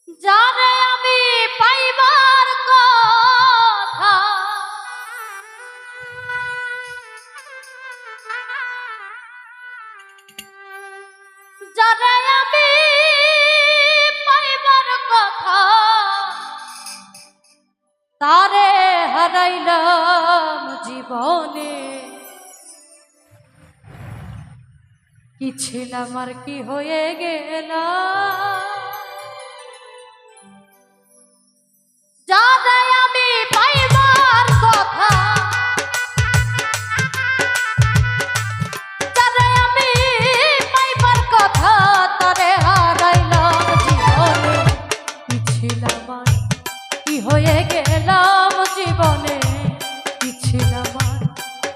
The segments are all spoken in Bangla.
যারে আমি পাইবার কথা, যারে আমি পাইবার কথা, তারে হারাইলাম জীবনে। কি ছিলাম আর কি হয়ে গেলাম, যারে আমি পাইবার কথা, যারে আমি পাইবার কথা, তারে হারাইলাম জীবনে। কি ছিলাম আর কি হয়ে গেলাম জীবনে, কি ছিলাম আর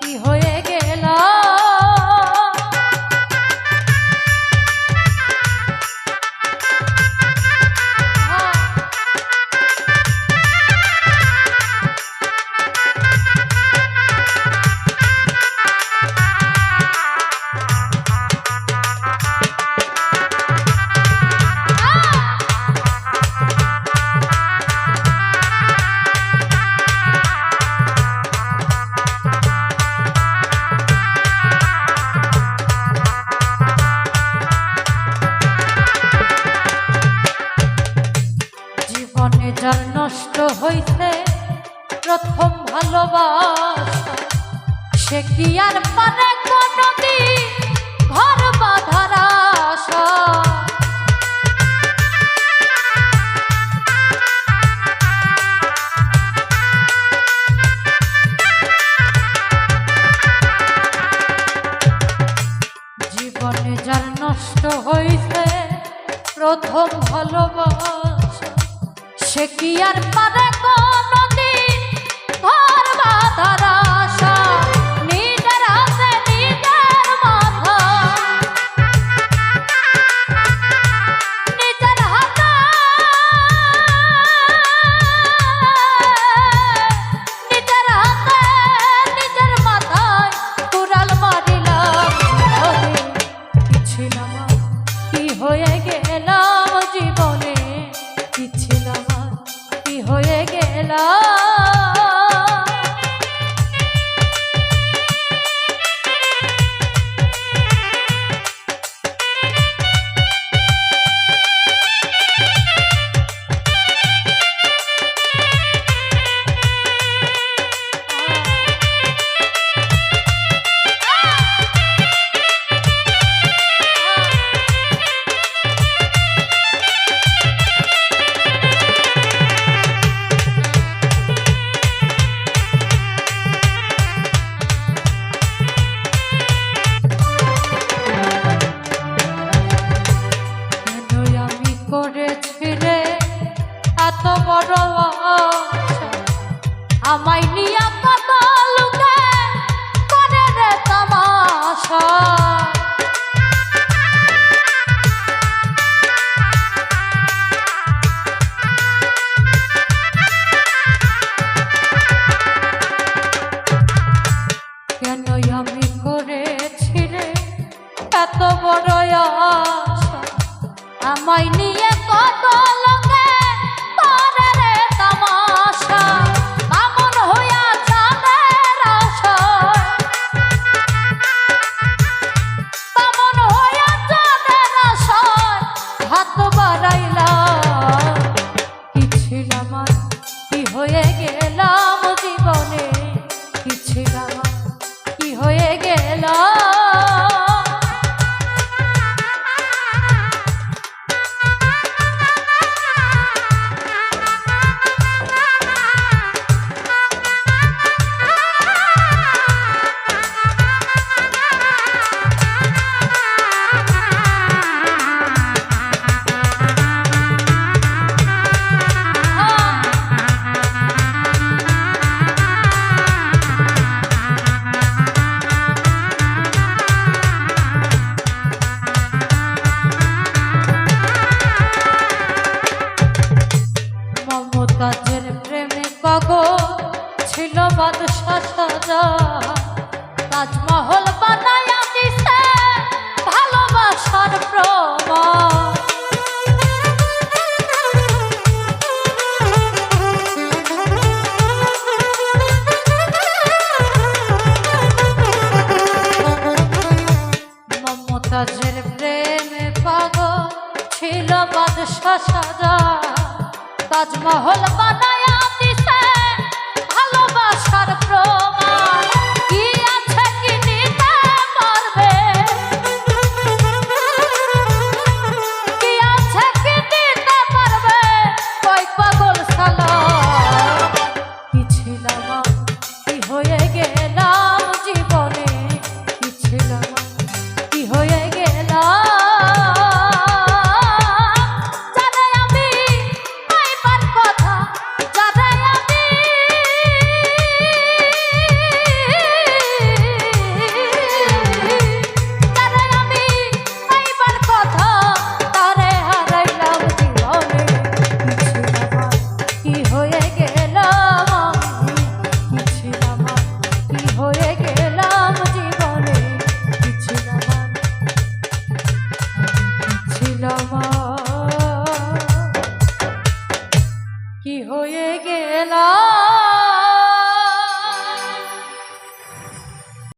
কি হয়ে গেলাম। যার নষ্ট হইছে প্রথম ভালোবাসা, সে কি আর পারে কোনদিন ঘর বাঁধার আশা। জীবনে যার নষ্ট হইছে প্রথম ভালোবাসা, সে কি আর পারে কোনদিন ঘর বাঁধার আশা। নিজের হাতে নিজের মাথা, নিজের হাতে নিজের হাতে নিজের মাথায় কুড়াল মারিলাম। কি ছিলাম কি হয়ে গেলাম জীবনে, কি ছিলাম কি হয়ে গেলাম। এত বড় আমায় নিয়া কত লোকে করে রে তামাশা। কেন আমি করেছি রে এত বড় আশা, আমায় নিয়ে কত লোকে করে রে তামাশা। বামন হইয়া চাঁদের আশায়, বামন হইয়া চাঁদের আশায় হাত বাড়াইলাম। কি ছিলাম আর কি হয়ে গেলাম জীবনে, কি ছিলাম আর কি হয়ে গেলাম। ছিল বাদশা সাজা তাজমহল বানায়া দিছে ভালোবাসার প্রমাণ কি আছে কি নিতে পারবে কি আছে কি দিতে পারবে কই পাগল শালা কি ছিলাম কি হয়ে গেলাম জীবনে কি ছিলাম কি হয়ে গেলাম কি হয়ে গেলাম